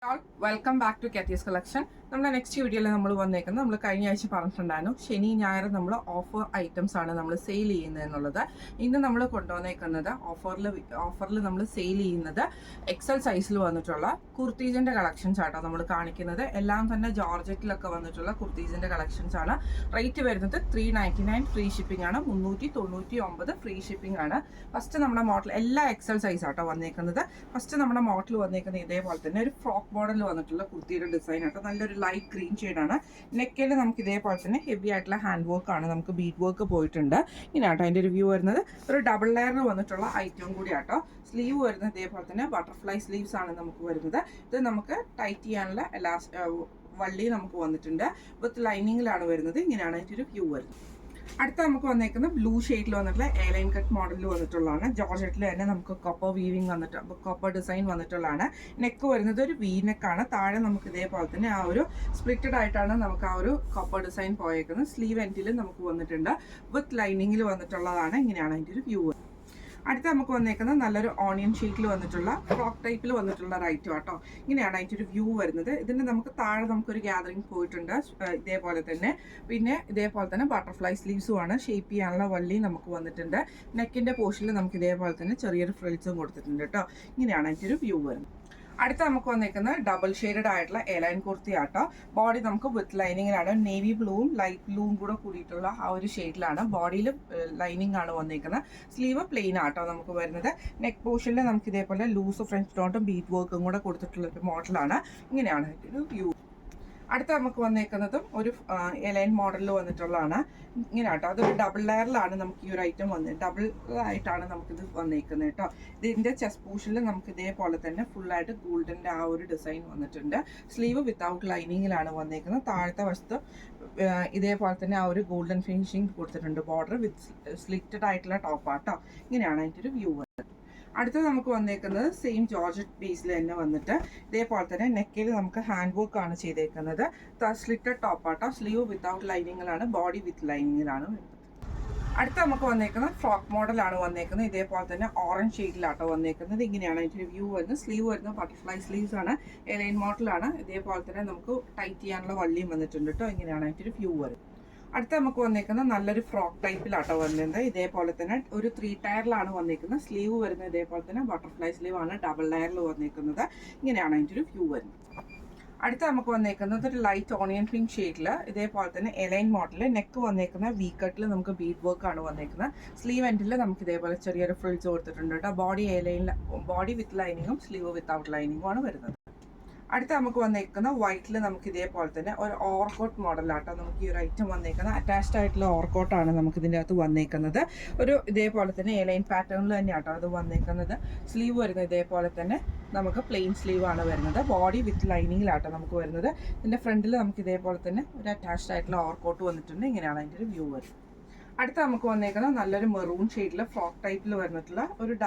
all, welcome back to Kathy's collection. നമ്മുടെ next വീഡിയോയിൽ നമ്മൾ വന്നേക്കുന്നത് നമ്മൾ കഴിഞ്ഞ ആഴ്ച പറഞ്ഞിട്ടുണ്ടായിരുന്നു ശനി ഞായർ നമ്മൾ ഓഫർ ഐറ്റംസ് ആണ് നമ്മൾ സെയിൽ ചെയ്യുന്നത് എന്നുള്ളത്. ഇന്ന് നമ്മൾ കൊണ്ടുവന്നേക്കുന്നത് ഓഫറിൽ നമ്മൾ സെയിൽ ചെയ്യുന്നത് എക്സൽ സൈസിൽ വന്നിട്ടുള്ള കുർത്തീസിന്റെ കളക്ഷൻസ് ആട്ടോ നമ്മൾ കാണിക്കുന്നത്. എല്ലാം തന്നെ ജോർജറ്റിലൊക്കെ വന്നിട്ടുള്ള കുർത്തീസിന്റെ കളക്ഷൻസ് ആണ്. റേറ്റ് വരുന്നത് 399 ഫ്രീ ഷിപ്പിംഗ് ആണ്. 399 ഫ്രീ ഷിപ്പിംഗ് ആണ്. ഫസ്റ്റ് നമ്മുടെ മോഡൽ എല്ലാ എക്സൽ സൈസ് ആട്ടോ വന്നേക്കുന്നത്. ഫസ്റ്റ് നമ്മുടെ മോഡൽ വന്നേക്കുന്നത് ഇതേപോലെ തന്നെ ഒരു ഫ്രോക്ക് മോഡൽ വന്നിട്ടുള്ള കുർത്തിയുടെ ഡിസൈൻ ആട്ടോ. നല്ലൊരു ലൈറ്റ് ഗ്രീൻ ഷെയ്ഡാണ്. നെക്കിൽ നമുക്ക് ഇതേപോലെ തന്നെ ഹെവി ആയിട്ടുള്ള ഹാൻഡ് വർക്ക് ആണ്, നമുക്ക് ബീഡ് വർക്ക് പോയിട്ടുണ്ട്. ഇങ്ങനെയാട്ടോ അതിൻ്റെ ഒരു വ്യൂ വരുന്നത്. ഒരു ഡബിൾ ലെയർ വന്നിട്ടുള്ള ഐറ്റം കൂടി ആട്ടോ. സ്ലീവ് വരുന്നത് ഇതേപോലെ തന്നെ ബട്ടർഫ്ലൈ സ്ലീവ്സ് ആണ് നമുക്ക് വരുന്നത്. ഇത് നമുക്ക് ടൈറ്റ് ചെയ്യാനുള്ള വള്ളി നമുക്ക് വന്നിട്ടുണ്ട്. വിത്ത് ലൈനിങ്ങിലാണ് വരുന്നത്. ഇങ്ങനെയാണ് അതിൻ്റെ ഒരു വ്യൂ വരുന്നത്. അടുത്ത നമുക്ക് വന്നേക്കുന്നത് ബ്ലൂ ഷെയ്ഡിൽ വന്നിട്ടുള്ള എയർലൈൻ കട്ട് മോഡലിൽ വന്നിട്ടുള്ളതാണ്. ജോർജറ്റിൽ തന്നെ നമുക്ക് കോപ്പർ വീവിങ് വന്നിട്ട് കോപ്പർ ഡിസൈൻ വന്നിട്ടുള്ളതാണ്. നെക്ക് വരുന്നത് ഒരു വി നെക്കാണ്. താഴെ നമുക്ക് ഇതേപോലെ തന്നെ ആ ഒരു സ്പ്ലിറ്റഡ് ആയിട്ടാണ് നമുക്ക് ആ ഒരു കോപ്പർ ഡിസൈൻ പോയേക്കുന്നത്. സ്ലീവ് എൻഡിൽ നമുക്ക് വന്നിട്ടുണ്ട്. വിത്ത് ലൈനിങ്ങിൽ വന്നിട്ടുള്ളതാണ്. ഇങ്ങനെയാണ് അതിൻ്റെ ഒരു വ്യൂ. അടുത്ത നമുക്ക് വന്നേക്കുന്നത് നല്ലൊരു ഓണിയൻ ഷീറ്റിൽ വന്നിട്ടുള്ള ഫ്രോക്ക് ടൈപ്പിൽ വന്നിട്ടുള്ള ഒരു ഐറ്റം ആട്ടോ. ഇങ്ങനെയാണ് അതിൻ്റെ ഒരു വ്യൂ വരുന്നത്. ഇതിൻ്റെ നമുക്ക് താഴെ നമുക്കൊരു ഗ്യാതറിങ് പോയിട്ടുണ്ട് ഇതേപോലെ തന്നെ. പിന്നെ ഇതേപോലെ തന്നെ ബട്ടർഫ്ലൈ സ്ലീവ്സും ആണ്. ഷേപ്പ് ചെയ്യാനുള്ള വള്ളി നമുക്ക് വന്നിട്ടുണ്ട്. നെക്കിൻ്റെ പോർഷനിൽ നമുക്ക് ഇതേപോലെ തന്നെ ചെറിയൊരു ഫ്രിൽസും കൊടുത്തിട്ടുണ്ട് കേട്ടോ. ഇങ്ങനെയാണ് അതിൻ്റെ ഒരു വ്യൂ വരുന്നത്. അടുത്ത നമുക്ക് വന്നിരിക്കുന്നത് ഡബിൾ ഷെയ്ഡഡ് ആയിട്ടുള്ള എലൈൻ കുർത്തി ആട്ടോ. ബോഡി നമുക്ക് വിത്ത് ലൈനിങ്ങിലാണ്. നേവി ബ്ലൂവും ലൈറ്റ് ബ്ലൂവും കൂടെ കൂടിയിട്ടുള്ള ആ ഒരു ഷെയ്ഡിലാണ്. ബോഡിയിൽ ലൈനിങ് ആണ് വന്നിരിക്കുന്നത്. സ്ലീവ് പ്ലെയിൻ ആട്ടോ നമുക്ക് വരുന്നത്. നെക്ക് പോർഷനിൽ നമുക്ക് ഇതേപോലെ ലൂസ് ഫ്രഞ്ച് നോട്ടും ബീറ്റ് വർക്കും കൂടെ കൊടുത്തിട്ടുള്ള ഒരു മോഡലാണ്. ഇങ്ങനെയാണ് ഒരു വ്യൂ. അടുത്ത നമുക്ക് വന്നേക്കുന്നതും ഒരു എലൈൻ മോഡലിൽ വന്നിട്ടുള്ളതാണ്. ഇങ്ങനെ കേട്ടോ. അതൊരു ഡബിൾ ലെയറിലാണ് നമുക്ക് ഈ ഒരു ഐറ്റം വന്നത്. ഡബിൾ ആയിട്ടാണ് നമുക്കിത് വന്നേക്കുന്നത് കേട്ടോ. ഇതിൻ്റെ ചെസ്റ്റ് പോർഷനിൽ നമുക്ക് ഇതേപോലെ തന്നെ ഫുള്ളായിട്ട് ഗോൾഡിൻ്റെ ആ ഒരു ഡിസൈൻ വന്നിട്ടുണ്ട്. സ്ലീവ് വിത്തൗട്ട് ലൈനിങ്ങിലാണ് വന്നേക്കുന്നത്. താഴത്തെ വശത്ത് ഇതേപോലെ തന്നെ ആ ഒരു ഗോൾഡൻ ഫിനിഷിങ് കൊടുത്തിട്ടുണ്ട്. ബോർഡർ വിത്ത് സ്ലിറ്റഡ് ആയിട്ടുള്ള ടോപ്പാട്ടോ. ഇങ്ങനെയാണ് അതിൻ്റെ ഒരു വ്യൂ. അടുത്തത് നമുക്ക് വന്നേക്കുന്നത് സെയിം ജോർജറ്റ് ബേസിൽ തന്നെ വന്നിട്ട് ഇതേപോലെ തന്നെ നെക്കിൽ നമുക്ക് ഹാൻഡ് വർക്ക് ആണ് ചെയ്തേക്കുന്നത്. സ്ലിറ്റഡ് ടോപ്പാട്ടോ. സ്ലീവ് വിത്തൗട്ട് ലൈനിങ്ങിലാണ്. ബോഡി വിത്ത് ലൈനിങ്ങിലാണ് വരുന്നത്. അടുത്ത നമുക്ക് വന്നേക്കുന്നത് ഫ്രോക്ക് മോഡലാണ് വന്നേക്കുന്നത്. ഇതേപോലെ തന്നെ ഓറഞ്ച് ഷെയ്ഡിലാട്ടോ വന്നേക്കുന്നത്. ഇങ്ങനെയാണ് അതിൻ്റെ വ്യൂ വരുന്നത്. സ്ലീവ് വരുന്നത് ബട്ടർഫ്ലൈ സ്ലീവ്സ് ആണ്. എലൈൻ മോഡലാണ്. ഇതേപോലെ തന്നെ നമുക്ക് ടൈറ്റ് ചെയ്യാനുള്ള വള്ളിയും വന്നിട്ടുണ്ട് കേട്ടോ. ഇങ്ങനെയാണ് അതിൻ്റെ വ്യൂ വരുന്നത്. അടുത്ത നമുക്ക് വന്നേക്കുന്നത് നല്ലൊരു ഫ്രോക്ക് ടൈപ്പിലാട്ടോ വന്നിരുന്നത്. ഇതേപോലെ തന്നെ ഒരു 3 ടയറിലാണ് വന്നേക്കുന്നത്. സ്ലീവ് വരുന്നത് ഇതേപോലെ തന്നെ ബട്ടർഫ്ലൈ സ്ലീവ് ആണ്. ഡബിൾ ലെയറിൽ വന്നേക്കുന്നത്. ഇങ്ങനെയാണ് അതിൻ്റെ ഒരു വ്യൂ വരുന്നത്. അടുത്ത നമുക്ക് വന്നേക്കുന്നത് ഒരു ലൈറ്റ് ഓണിയൻ പിങ്ക് ഷെയ്ഡിൽ ഇതേപോലെ തന്നെ എലൈൻ മോഡൽ. നെക്ക് വന്നേക്കുന്ന വി കട്ടിൽ നമുക്ക് ബീഡ് വർക്ക് ആണ് വന്നേക്കുന്നത്. സ്ലീവ് എൻഡിൽ നമുക്ക് ഇതേപോലെ ചെറിയൊരു ഫ്രിൽസ് കൊടുത്തിട്ടുണ്ട് കേട്ടോ. ബോഡി വിത്ത് ലൈനിങ്ങും സ്ലീവ് വിത്തൗട്ട് ലൈനിങ്ങും ആണ് വരുന്നത്. അടുത്ത നമുക്ക് വന്നേക്കുന്ന വൈറ്റിൽ നമുക്ക് ഇതേപോലെ തന്നെ ഒരു ഓവർകോട്ട് മോഡലാട്ടോ. നമുക്ക് ഈ ഒരു ഐറ്റം വന്നേക്കുന്നത് അറ്റാച്ച്ഡ് ആയിട്ടുള്ള ഓവർകോട്ടാണ് നമുക്ക് ഇതിൻ്റെ അകത്ത് വന്നേക്കുന്നത്. ഒരു ഇതേപോലെ തന്നെ എലൈൻ പാറ്റേണിൽ തന്നെയാട്ടോ അത് വന്നേക്കുന്നത്. സ്ലീവ് വരുന്നത് ഇതേപോലെ തന്നെ നമുക്ക് പ്ലെയിൻ സ്ലീവ് ആണ് വരുന്നത്. ബോഡി വിത്ത് ലൈനിങ്ങിലാട്ടോ നമുക്ക് വരുന്നത്. ഇതിൻ്റെ ഫ്രണ്ടിൽ നമുക്ക് ഇതേപോലെ തന്നെ ഒരു അറ്റാച്ച്ഡ് ആയിട്ടുള്ള ഓവർകോട്ട് വന്നിട്ടുണ്ട്. ഇങ്ങനെയാണ് അതിൻ്റെ ഒരു വ്യൂ വരുന്നത്. അടുത്ത നമുക്ക് വന്നേക്കുന്നത് നല്ലൊരു മെറൂൺ ഷെയ്ഡിൽ ഫ്രോക്ക് ടൈപ്പിൽ വന്നിട്ടുള്ള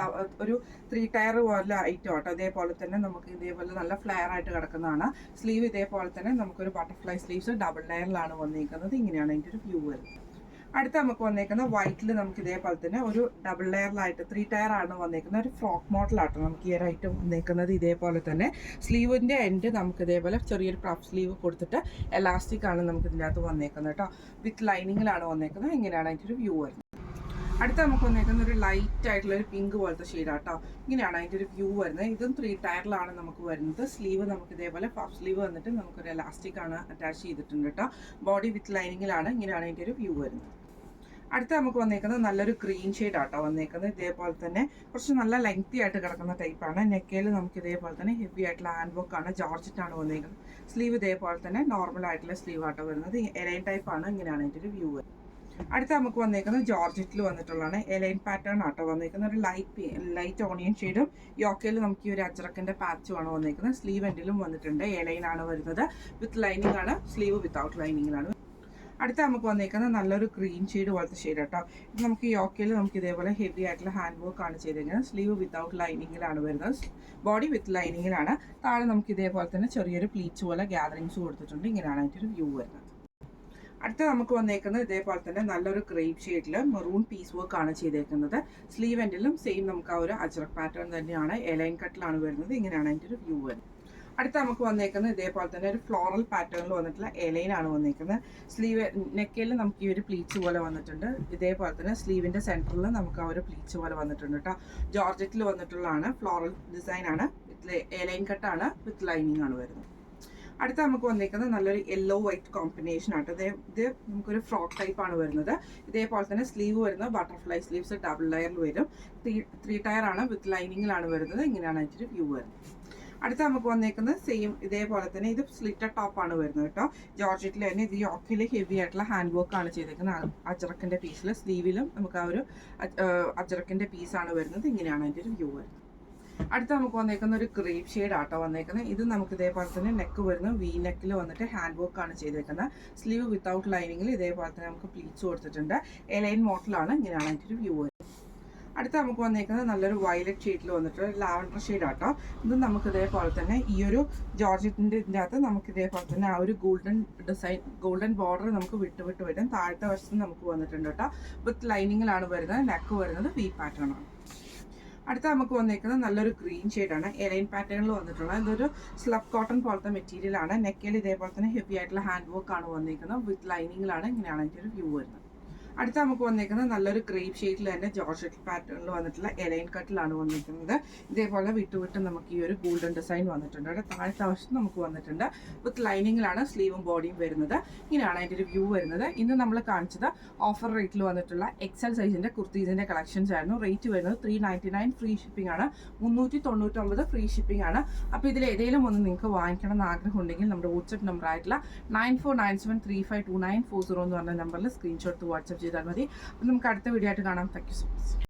ഒരു 3 ടയർ പോലെ ഐറ്റം ആട്ടോ. അതേപോലെ തന്നെ നമുക്ക് ഇതേപോലെ നല്ല ഫ്ലെയർ ആയിട്ട് കിടക്കുന്നതാണ്. സ്ലീവ് ഇതേപോലെ തന്നെ നമുക്കൊരു ബട്ടർഫ്ലൈ സ്ലീവ്സ് ഡബിൾ ലെയറിലാണ് വന്നിരിക്കുന്നത്. ഇങ്ങനെയാണ് അതിൻ്റെ ഒരു വ്യൂ വരുന്നത്. അടുത്ത നമുക്ക് വന്നേക്കുന്ന വൈറ്റിൽ നമുക്ക് ഇതേപോലെ തന്നെ ഒരു ഡബിൾ ലെയറിലായിട്ട് 3 ടയർ ആണ് വന്നേക്കുന്നത്. ഒരു ഫ്രോക്ക് മോഡലാട്ടോ നമുക്ക് ഈ ഒരു ഐറ്റം വന്നേക്കുന്നത്. ഇതേപോലെ തന്നെ സ്ലീവിൻ്റെ എൻഡ് നമുക്ക് ഇതേപോലെ ചെറിയൊരു പഫ് സ്ലീവ് കൊടുത്തിട്ട് എലാസ്റ്റിക് ആണ് നമുക്ക് ഇതിൻ്റെ അകത്ത് വന്നേക്കുന്നത് കേട്ടോ. വിത്ത് ലൈനിങ്ങിലാണ് വന്നേക്കുന്നത്. ഇങ്ങനെയാണ് അതിൻ്റെ ഒരു വ്യൂ വരുന്നത്. അടുത്ത നമുക്ക് വന്നേക്കുന്ന ഒരു ലൈറ്റ് ആയിട്ടുള്ള ഒരു പിങ്ക് പോലത്തെ ഷെയ്ഡാട്ടോ. ഇങ്ങനെയാണ് അതിൻ്റെ ഒരു വ്യൂ വരുന്നത്. ഇതും 3 ടയറിലാണ് നമുക്ക് വരുന്നത്. സ്ലീവ് നമുക്ക് ഇതേപോലെ പഫ് സ്ലീവ് വന്നിട്ട് നമുക്കൊരു എലാസ്റ്റിക് ആണ് അറ്റാച്ച് ചെയ്തിട്ടുണ്ട് കേട്ടോ. ബോഡി വിത്ത് ലൈനിങ്ങിലാണ്. ഇങ്ങനെയാണ് അതിൻ്റെ ഒരു വ്യൂ വരുന്നത്. അടുത്ത നമുക്ക് വന്നേക്കുന്നത് നല്ലൊരു ഗ്രീൻ ഷെയ്ഡ് ആട്ടോ വന്നേക്കുന്നത്. ഇതേപോലെ തന്നെ കുറച്ച് നല്ല ലെങ്തി ആയിട്ട് കിടക്കുന്ന ടൈപ്പാണ്. നെക്കയിൽ നമുക്ക് ഇതേപോലെ തന്നെ ഹെവി ആയിട്ടുള്ള ഹാൻഡ് വർക്ക് ആണ്. ജോർജറ്റാണ് വന്നേക്കുന്നത്. സ്ലീവ് ഇതേപോലെ തന്നെ നോർമൽ ആയിട്ടുള്ള സ്ലീവ് ആട്ടോ വരുന്നത്. എലൈൻ ടൈപ്പാണ്. ഇങ്ങനെയാണ് അതിൻ്റെ ഒരു വ്യൂ വരുന്നത്. അടുത്ത നമുക്ക് വന്നേക്കുന്നത് ജോർജറ്റിൽ വന്നിട്ടുള്ളതാണ്. എലൈൻ പാറ്റേൺ ആട്ടോ വന്നേക്കുന്നത്. ഒരു ലൈറ്റ് ഓണിയൻ ഷെയ്ഡും യോക്കയിൽ നമുക്ക് ഈ ഒരു അജ്രക്കിൻ്റെ പാച്ചുമാണ് വന്നേക്കുന്നത്. സ്ലീവ് എൻഡിലും വന്നിട്ടുണ്ട്. എലൈൻ ആണ് വരുന്നത്. വിത്ത് ലൈനിങ് ആണ്. സ്ലീവ് വിത്തൗട്ട് ലൈനിങ്ങിലാണ്. അടുത്ത നമുക്ക് വന്നേക്കുന്നത് നല്ലൊരു ഗ്രീൻ ഷെയ്ഡ് പോലത്തെ ഷെയ്ഡ് കേട്ടോ. ഇത് നമുക്ക് യോക്കയിൽ നമുക്ക് ഇതേപോലെ ഹെവി ആയിട്ടുള്ള ഹാൻഡ് വർക്ക് ആണ് ചെയ്തിരിക്കുന്നത്. സ്ലീവ് വിത്തൗട്ട് ലൈനിങ്ങിലാണ് വരുന്നത്. ബോഡി വിത്ത് ലൈനിങ്ങിലാണ്. താഴെ നമുക്ക് ഇതേപോലെ തന്നെ ചെറിയൊരു പ്ലീറ്റ്സ് പോലെ ഗ്യാതറിങ്സ് കൊടുത്തിട്ടുണ്ട്. ഇങ്ങനെയാണ് അതിൻ്റെ ഒരു വ്യൂ വരുന്നത്. അടുത്ത നമുക്ക് വന്നേക്കുന്നത് ഇതേപോലെ തന്നെ നല്ലൊരു ക്രേപ്പ് ഷെയ്ഡിൽ മെറൂൺ പീസ് വർക്ക് ആണ് ചെയ്തേക്കുന്നത്. സ്ലീവ് എൻഡിലും സെയിം നമുക്ക് ആ ഒരു അജ്രക് പാറ്റേൺ തന്നെയാണ്. എലൈൻ കട്ടിലാണ് വരുന്നത്. ഇങ്ങനെയാണ് അതിൻ്റെ ഒരു വ്യൂ വരുന്നത്. അടുത്ത നമുക്ക് വന്നേക്കുന്നത് ഇതേപോലെ തന്നെ ഒരു ഫ്ലോറൽ പാറ്റേണിൽ വന്നിട്ടുള്ള എലൈനാണ് വന്നേക്കുന്നത്. സ്ലീവ് നെക്കിൽ നമുക്ക് ഈ ഒരു പ്ലീച്ച് പോലെ വന്നിട്ടുണ്ട്. ഇതേപോലെ തന്നെ സ്ലീവിൻ്റെ സെൻറ്ററിൽ നമുക്ക് ആ ഒരു പ്ലീച്ച് പോലെ വന്നിട്ടുണ്ട് കേട്ടോ. ജോർജറ്റിൽ വന്നിട്ടുള്ളതാണ്, ഫ്ലോറൽ ഡിസൈൻ ആണ്, വിത്ത് എലൈൻ കട്ടാണ്, വിത്ത് ലൈനിങ് ആണ് വരുന്നത്. അടുത്ത നമുക്ക് വന്നേക്കുന്നത് നല്ലൊരു യെല്ലോ വൈറ്റ് കോമ്പിനേഷൻ ആട്ടോ. ഇത് നമുക്കൊരു ഫ്രോക്ക് ടൈപ്പ് ആണ് വരുന്നത്. ഇതേപോലെ തന്നെ സ്ലീവ് വരുന്നത് ബട്ടർഫ്ലൈ സ്ലീവ്സ് ഡബിൾ ലെയറിൽ വരും. 3 ടയർ ആണ്, വിത്ത് ലൈനിങ്ങിലാണ് വരുന്നത്. ഇങ്ങനെയാണ് അതിൻ്റെ വ്യൂ വരുന്നത്. അടുത്ത നമുക്ക് വന്നേക്കുന്നത് സെയിം ഇതേപോലെ തന്നെ ഇത് സ്ലിറ്റഡ് ടോപ്പാണ് വരുന്നത് കേട്ടോ. ജോർജറ്റിൽ തന്നെ ഇത് യോക്കിൽ ഹെവി ആയിട്ടുള്ള ഹാൻഡ് വർക്ക് ആണ് ചെയ്തേക്കുന്നത്. അജറക്കിൻ്റെ പീസിൽ സ്ലീവിലും നമുക്ക് ആ ഒരു അജറക്കിൻ്റെ പീസാണ് വരുന്നത്. ഇങ്ങനെയാണ് അതിൻ്റെ ഒരു വ്യൂ വരുന്നത്. അടുത്ത നമുക്ക് വന്നേക്കുന്ന ഒരു ക്രീം ഷെയ്ഡ് ആട്ടോ വന്നേക്കുന്നത്. ഇത് നമുക്ക് ഇതേപോലെ തന്നെ നെക്ക് വരുന്നത് വി നെക്കിൽ വന്നിട്ട് ഹാൻഡ് വർക്ക് ആണ് ചെയ്തേക്കുന്നത്. സ്ലീവ് വിത്തൗട്ട് ലൈനിങ്ങിൽ ഇതേപോലെ തന്നെ നമുക്ക് പ്ലീറ്റ്സ് കൊടുത്തിട്ടുണ്ട്. എലൈൻ മോഡലാണ്. ഇങ്ങനെയാണ് അതിൻ്റെ ഒരു വ്യൂ വരുന്നത്. അടുത്ത നമുക്ക് വന്നേക്കുന്നത് നല്ലൊരു വയലറ്റ് ഷെയ്ഡിൽ വന്നിട്ട് ലാവൻഡർ ഷെയ്ഡ് ആട്ടോ. ഇത് നമുക്ക് ഇതേപോലെ തന്നെ ഈ ഒരു ജോർജറ്റിൻ്റെ ഇതിൻ്റെ അകത്ത് നമുക്ക് ഇതേപോലെ തന്നെ ആ ഒരു ഗോൾഡൻ ഡിസൈൻ, ഗോൾഡൻ ബോർഡർ നമുക്ക് വിട്ട് വരും. താഴത്തെ വശത്ത് നമുക്ക് വന്നിട്ടുണ്ട് കേട്ടോ. വിത്ത് ലൈനിങ്ങിലാണ് വരുന്നത്. നെക്ക് വരുന്നത് വി പാറ്റേൺ ആണ്. അടുത്ത നമുക്ക് വന്നേക്കുന്നത് നല്ലൊരു ഗ്രീൻ ഷെയ്ഡാണ്, എലൈൻ പാറ്റേണിൽ വന്നിട്ടുള്ളത്. ഇതൊരു സ്ലബ് കോട്ടൺ പോലത്തെ മെറ്റീരിയൽ ആണ്. നെക്കിൽ ഇതേപോലെ തന്നെ ഹെവി ആയിട്ടുള്ള ഹാൻഡ് വർക്ക് ആണ് വന്നിരിക്കുന്നത്. വിത്ത് ലൈനിങ്ങിലാണ്. ഇങ്ങനെയാണ് അതിൻ്റെ ഒരു വ്യൂ വരുന്നത്. അടുത്ത നമുക്ക് വന്നിരിക്കുന്നത് നല്ലൊരു ക്രീം ഷെയ്ഡിൽ തന്നെ ജോർജറ്റ് പാറ്റേണിൽ വന്നിട്ടുള്ള എലൈൻ കട്ടിലാണ് വന്നിരിക്കുന്നത്. ഇതേപോലെ വിട്ട് നമുക്ക് ഈ ഒരു ഗോൾഡൻ ഡിസൈൻ വന്നിട്ടുണ്ട്. അവിടെ താഴത്തെ വശത്ത് നമുക്ക് വന്നിട്ടുണ്ട്. വിത്ത് ലൈനിങ്ങിലാണ് സ്ലീവും ബോഡിയും വരുന്നത്. ഇങ്ങനെയാണ് അതിൻ്റെ ഒരു വ്യൂ വരുന്നത്. ഇന്ന് നമ്മൾ കാണിച്ചത് ഓഫർ റേറ്റിൽ വന്നിട്ടുള്ള എക്സൽ സൈസിൻ്റെ കുർത്തീസിൻ്റെ കളക്ഷൻസ് ആയിരുന്നു. റേറ്റ് വരുന്നത് 399 ഫ്രീ ഷിപ്പിംഗ് ആണ്. 399 ഫ്രീ ഷിപ്പിംഗ് ആണ്. അപ്പോൾ ഇതിൽ ഏതെങ്കിലും ഒന്ന് നിങ്ങൾക്ക് വാങ്ങിക്കണം എന്ന് ആഗ്രഹം ഉണ്ടെങ്കിൽ നമ്മുടെ വാട്സ്ആപ്പ് നമ്പർ ആയിട്ടുള്ള 9497352940 എന്ന് പറഞ്ഞ നമ്പറിൽ സ്ക്രീൻഷോട്ട് വാട്സ്ആപ്പ് ചെയ്താൽ മതി. അപ്പം നമുക്ക് അടുത്ത വീഡിയോ ആയിട്ട് കാണാം. Thank you so much.